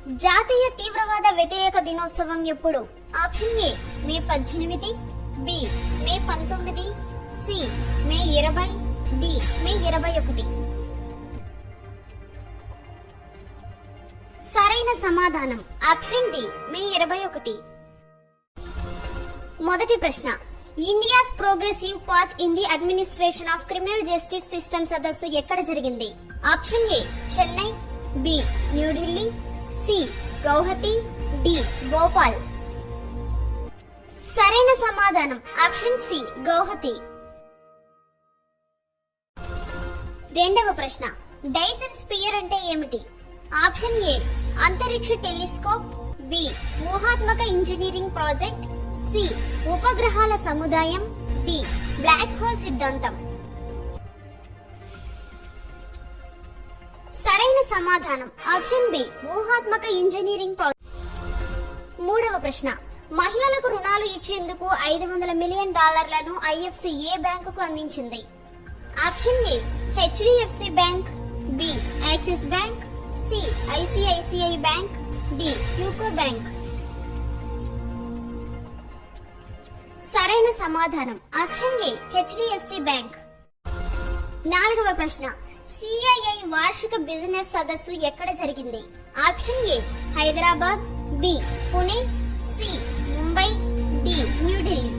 జాతీయ తీవ్రవాద వ్యతిరేక దినోత్సవం ఎప్పుడు? Option A May 18, B May 19, C May 20, D May 21. సరైన సమాధానం ఆప్షన్ డి మే 21. మొదటి ప్రశ్న, India's progressive path in the administration of criminal justice system సదస్సు ఎక్కడ జరిగింది? Option A Chennai, B New Delhi, C Guwahati, D Bhopal. సరైన సమాధానం ఆప్షన్ సి గౌహతి. రెండవ ప్రశ్న, డైసన్ స్పియర్ అంటే ఏమిటి? ఆప్షన్ ఏ అంతరిక్ష టెలిస్కోప్, బి ఊహాత్మక ఇంజనీరింగ్ ప్రాజెక్ట్, సి ఉపగ్రహాల సముదాయం, డి బ్లాక్ హోల్ సిద్ధాంతం. సరైన సమాధానం ఆప్షన్ బి ఊహాత్మక ఇంజనీరింగ్ ప్రాజెక్ట్. మూడవ ప్రశ్న, మహిళలకు రుణాలు ఇచ్చేందుకు $500 మిలియన్ ఐఎఫ్సి ఏ బ్యాంకుకు అందించింది? Option A HDFC bank, B Axis bank, C ICICI bank, D UCO bank. సరైన సమాధానం ఆప్షన్ ఏ హెచ్డిఎఫ్సి బ్యాంక్. నాలుగవ ప్రశ్న, సిఐఐ వార్షిక బిజినెస్ సదస్సు ఎక్కడ జరిగింది? Option A Hyderabad, B Pune, C Mumbai, D New Delhi.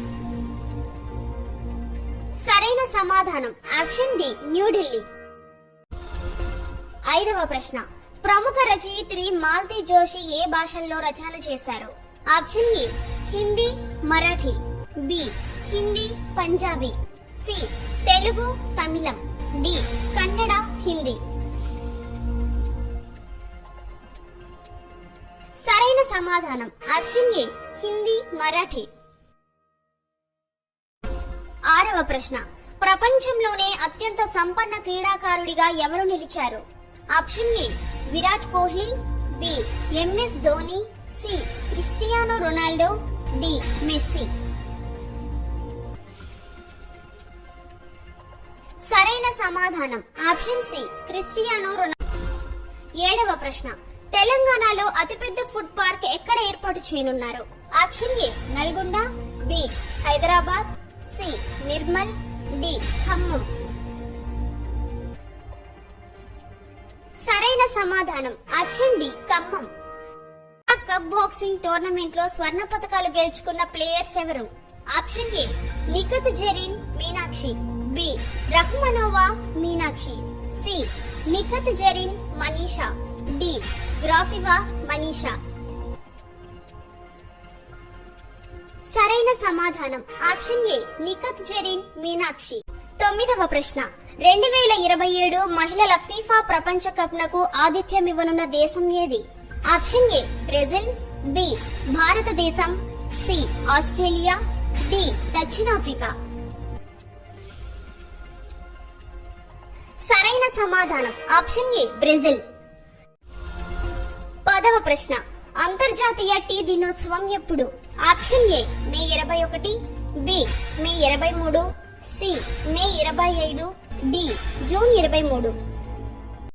సరైన సమాధానం ఆప్షన్ డి న్యూఢిల్లీ. ఐదవ ప్రశ్న, ప్రముఖ రచయిత్రి మాల్తి జోషి ఏ భాషల్లో రచనలు చేశారు? Option A Hindi, Marathi, B Hindi, Punjabi, C Telugu, తమిళం, డి కన్నడ, హిందీ. సరైన సమాధానం ఆప్షన్ ఏ హిందీ, మరాఠీ. ఆరవ ప్రశ్న, ప్రపంచంలోనే అత్యంత సంపన్న క్రీడాకారుడిగా ఎవరు నిలిచారు? Option A Virat Kohli, B MS Dhoni, C Cristiano Ronaldo, D Messi. సరైన సమాధానం ఆప్షన్ సి క్రిస్టియానో రొనాల్డో. ఏడవ ప్రశ్న, తెలంగాణలో అతిపెద్ద ఫుడ్ పార్క్ ఎక్కడ ఏర్పాటు చేయనున్నారు? Option A Nalgonda, B Hyderabad, C Nirmal, D Khammam. సరైన సమాధానం option D Khammam. Cup boxing tournament లో స్వర్ణ పతకాలు గెలుచుకున్న ప్లేయర్స్ ఎవరు? Option A Nikhat Zareen Meenakshi, B Rahmanova Meenakshi, C Nikhat Zareen Manisha, D Grafeeva Manisha. సరైన సమాధానం ఆప్షన్ ఏ నిఖత్ జరీన్ మీనాక్షి. తొమ్మిదవ ప్రశ్న, 2027 మహిళల ఫీఫా ప్రపంచ కప్ నకు ఆతిథ్యం ఇవ్వనున్న దేశం ఏది? ఆప్షన్ ఏ బ్రెజిల్, బి భారతదేశం, సి ఆస్ట్రేలియా, డి దక్షిణాఫ్రికా. సరైన సమాధానం ఆప్షన్ ఏ బ్రెజిల్. పదవ ప్రశ్న, అంతర్జాతీయ టీ దినోత్సవం ఎప్పుడు? Option A May 21, B May 23, C May 25, D June 23.